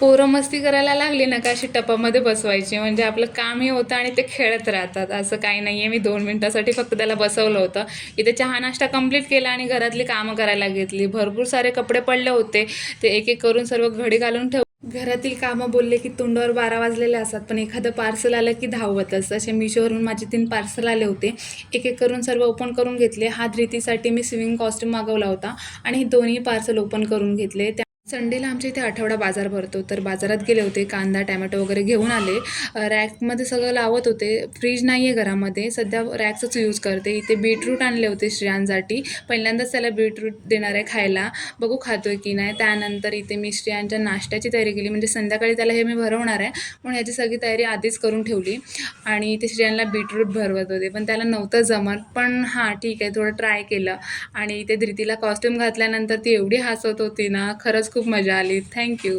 पोरं मस्ती करायला लागली ना का अशी टपामध्ये बसवायची, म्हणजे आपलं कामही होतं आणि ते खेळत राहतात. असं काही नाही आहे. मी 2 मिनिटासाठी फक्त त्याला बसवलं होतं. इथे चहा नाश्ता कंप्लीट केला आणि घरातली कामं करायला घेतली. भरपूर सारे कपडे पडले होते, ते एक एक करून सर्व घडी घालून ठेव. घरातील कामं बोलले की तोंडावर 12 वाजलेले असतात, पण एखादं पार्सल आलं की धावतच. असे मिशोवरून माझे 3 पार्सल आले होते. एक एक करून सर्व ओपन करून घेतले. हा धृतीसाठी मी स्विमिंग कॉस्ट्यूम मागवला होता आणि हे दोन्ही पार्सल ओपन करून घेतले. संडेला आमच्या इथे आठवडा बाजार भरतो, तर बाजारात गेले होते. कांदा टॅमॅटो वगैरे घेऊन आले. रॅकमध्ये सगळं लावत होते. फ्रीज नाही आहे घरामध्ये, सध्या रॅकचंच यूज करते. इथे बीटरूट आणले होते श्रेयांसाठी. पहिल्यांदाच त्याला बीटरूट देणार आहे खायला, बघू खातोय की नाही. त्यानंतर इथे मी श्रेयांच्या नाश्त्याची तयारी केली, म्हणजे संध्याकाळी त्याला हे मी भरवणार आहे म्हणून याची सगळी तयारी आधीच करून ठेवली. आणि इथे श्रेयांना बीटरूट भरवत होते, पण त्याला नव्हतं जमत. पण हां ठीक आहे, थोडं ट्राय केलं. आणि इथे धृतीला कॉस्ट्यूम घातल्यानंतर ती एवढी हसत होती ना, खरंच खूप मजा आली. थँक्यू.